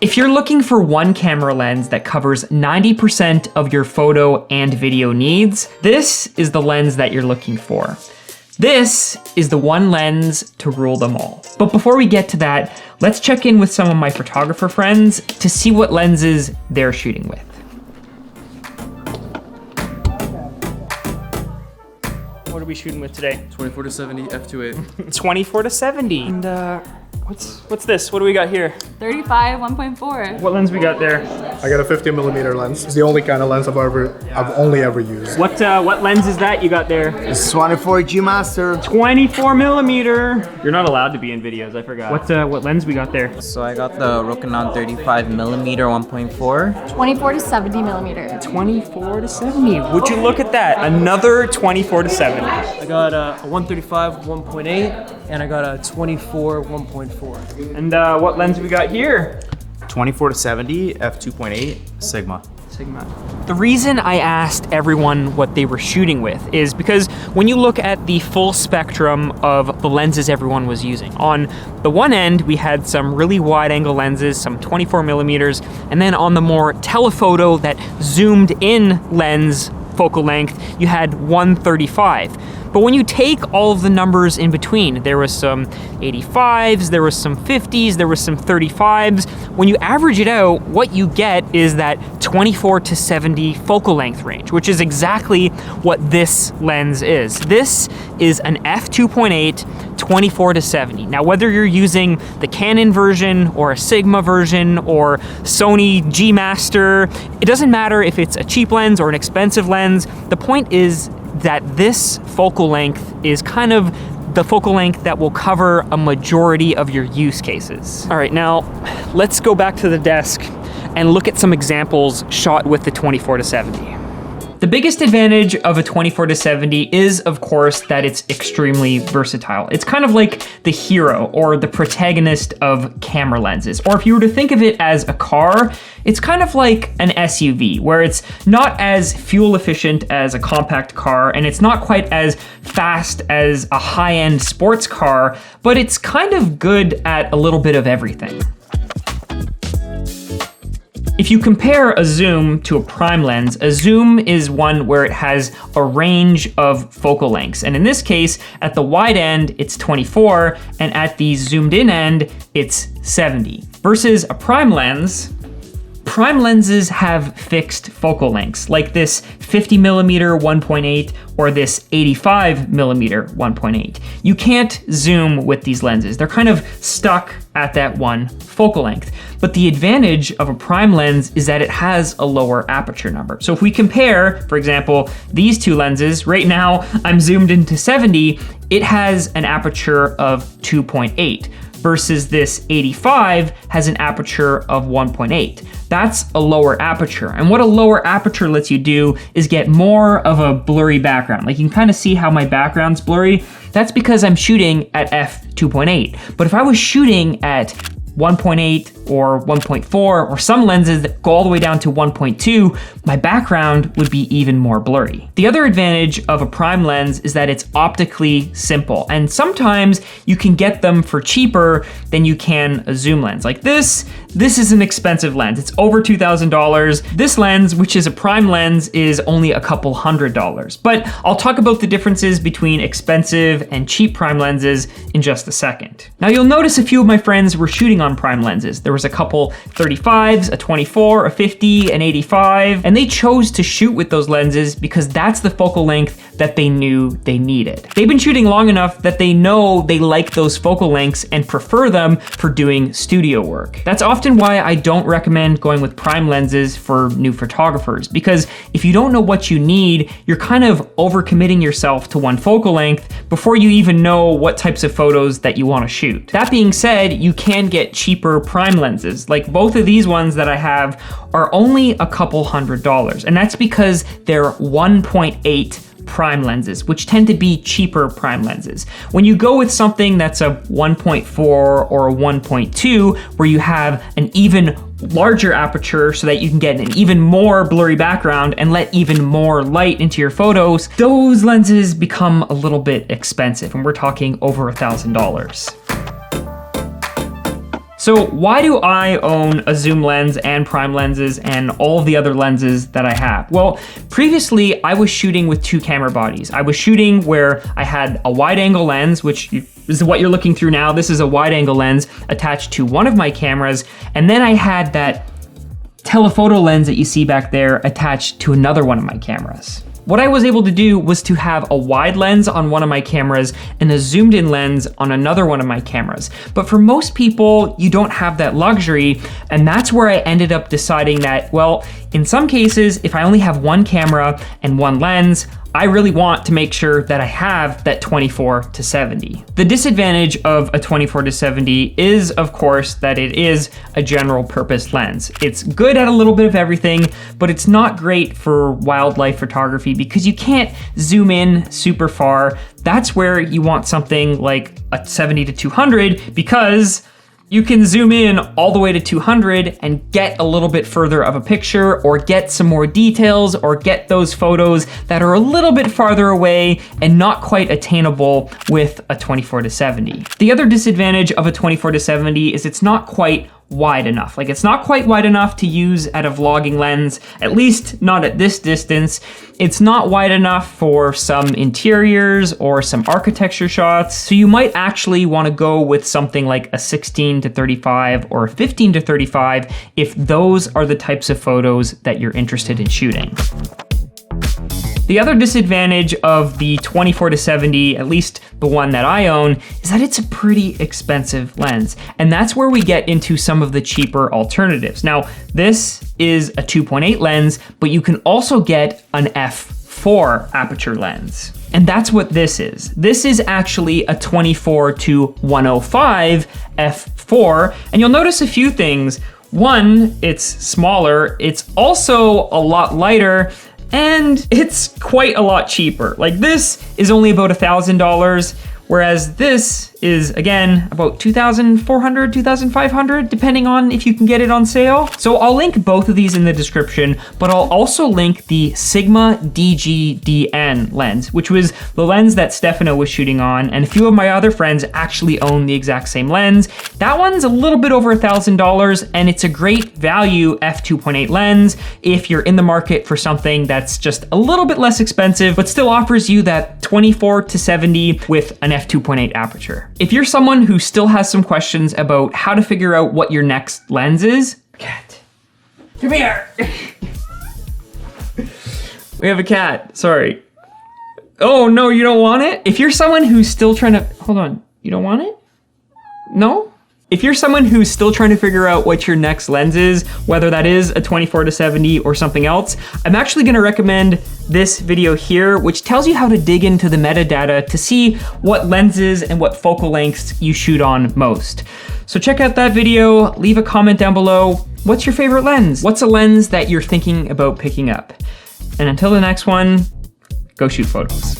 If you're looking for one camera lens that covers 90% of your photo and video needs, this is the lens that you're looking for. This is the one lens to rule them all. But before we get to that, let's check in with some of my photographer friends to see what lenses they're shooting with. What are we shooting with today? 24-70 f2.8. 24-70. And what's this? What do we got here? 35 1.4. What lens we got there? I got a 50mm lens. It's the only kind of lens I've only ever used. What lens is that you got there? It's 24 G Master. 24mm. You're not allowed to be in videos, I forgot. What lens we got there? So I got the Rokinon 35mm 1.4. 24-70 millimeter. 24-70. Would you look at that? Another 24-70. I got a 135 1.8 and I got a 24 1.4. And what lens we got here? 24-70 f2.8 Sigma. The reason I asked everyone what they were shooting with is because when you look at the full spectrum of the lenses everyone was using, on the one end we had some really wide angle lenses, some 24mm, and then on the more telephoto, that zoomed in lens focal length, you had 135. But when you take all of the numbers in between, there was some 85s, there was some 50s, there was some 35s. When you average it out, what you get is that 24-70 focal length range, which is exactly what this lens is. This is an f2.8 24-70. Now, whether you're using the Canon version or a Sigma version or Sony G Master, it doesn't matter if it's a cheap lens or an expensive lens. The point is that this focal length is kind of the focal length that will cover a majority of your use cases. All right, now let's go back to the desk and look at some examples shot with the 24-70. The biggest advantage of a 24-70 is, of course, that it's extremely versatile. It's kind of like the hero or the protagonist of camera lenses. Or if you were to think of it as a car, it's kind of like an SUV, where it's not as fuel efficient as a compact car, and it's not quite as fast as a high-end sports car, but it's kind of good at a little bit of everything. If you compare a zoom to a prime lens, a zoom is one where it has a range of focal lengths. And in this case, at the wide end, it's 24, and at the zoomed in end, it's 70. Versus a prime lens, prime lenses have fixed focal lengths, like this 50mm 1.8 or this 85mm 1.8. You can't zoom with these lenses. They're kind of stuck at that one focal length. But the advantage of a prime lens is that it has a lower aperture number. So if we compare, for example, these two lenses, right now I'm zoomed into 70, it has an aperture of 2.8. versus this 85 has an aperture of 1.8. That's a lower aperture. And what a lower aperture lets you do is get more of a blurry background. Like you can kind of see how my background's blurry. That's because I'm shooting at f2.8. But if I was shooting at 1.8 or 1.4 or some lenses that go all the way down to 1.2, my background would be even more blurry. The other advantage of a prime lens is that it's optically simple, and sometimes you can get them for cheaper than you can a zoom lens. Like this is an expensive lens. It's over $2,000. This lens, which is a prime lens, is only a couple $100. But I'll talk about the differences between expensive and cheap prime lenses in just a second. Now you'll notice a few of my friends were shooting on prime lenses. There was a couple 35s, a 24, a 50, an 85, and they chose to shoot with those lenses because that's the focal length that they knew they needed. They've been shooting long enough that they know they like those focal lengths and prefer them for doing studio work. That's often why I don't recommend going with prime lenses for new photographers, because if you don't know what you need, you're kind of overcommitting yourself to one focal length before you even know what types of photos that you want to shoot. That being said, you can get cheaper prime lenses. Like both of these ones that I have are only a couple $100, and that's because they're 1.8 prime lenses, which tend to be cheaper prime lenses. When you go with something that's a 1.4 or a 1.2, where you have an even larger aperture so that you can get an even more blurry background and let even more light into your photos, those lenses become a little bit expensive, and we're talking over $1,000. So why do I own a zoom lens and prime lenses and all of the other lenses that I have? Well, previously I was shooting with 2 camera bodies. I was shooting where I had a wide angle lens, which is what you're looking through now. This is a wide angle lens attached to one of my cameras. And then I had that telephoto lens that you see back there attached to another one of my cameras. What I was able to do was to have a wide lens on one of my cameras and a zoomed in lens on another one of my cameras. But for most people, you don't have that luxury. And that's where I ended up deciding that, well, in some cases, if I only have one camera and one lens, I really want to make sure that I have that 24-70. The disadvantage of a 24-70 is, of course, that it is a general purpose lens. It's good at a little bit of everything, but it's not great for wildlife photography because you can't zoom in super far. That's where you want something like a 70-200 because you can zoom in all the way to 200 and get a little bit further of a picture or get some more details or get those photos that are a little bit farther away and not quite attainable with a 24-70. The other disadvantage of a 24-70 is it's not quite wide enough. Like it's not quite wide enough to use at a vlogging lens, at least not at this distance. It's not wide enough for some interiors or some architecture shots. So you might actually want to go with something like a 16-35 or a 15-35 if those are the types of photos that you're interested in shooting. The other disadvantage of the 24-70, at least the one that I own, is that it's a pretty expensive lens. And that's where we get into some of the cheaper alternatives. Now, this is a 2.8 lens, but you can also get an f4 aperture lens. And that's what this is. This is actually a 24-105 f4. And you'll notice a few things. One, it's smaller. It's also a lot lighter. And it's quite a lot cheaper. Like this is only about $1,000, whereas this is, again, about $2,400, $2,500, depending on if you can get it on sale. So I'll link both of these in the description, but I'll also link the Sigma DG-DN lens, which was the lens that Stefano was shooting on, and a few of my other friends actually own the exact same lens. That one's a little bit over $1,000, and it's a great value f2.8 lens if you're in the market for something that's just a little bit less expensive, but still offers you that 24-70 with an f2.8 aperture. If you're someone who still has some questions about how to figure out what your next lens is, cat, come here. We have a cat, sorry. Oh no, you don't want it? If you're someone who's still trying to, hold on, you don't want it? No? If you're someone who's still trying to figure out what your next lens is, whether that is a 24-70 or something else, I'm actually gonna recommend this video here, which tells you how to dig into the metadata to see what lenses and what focal lengths you shoot on most. So check out that video, leave a comment down below. What's your favorite lens? What's a lens that you're thinking about picking up? And until the next one, go shoot photos.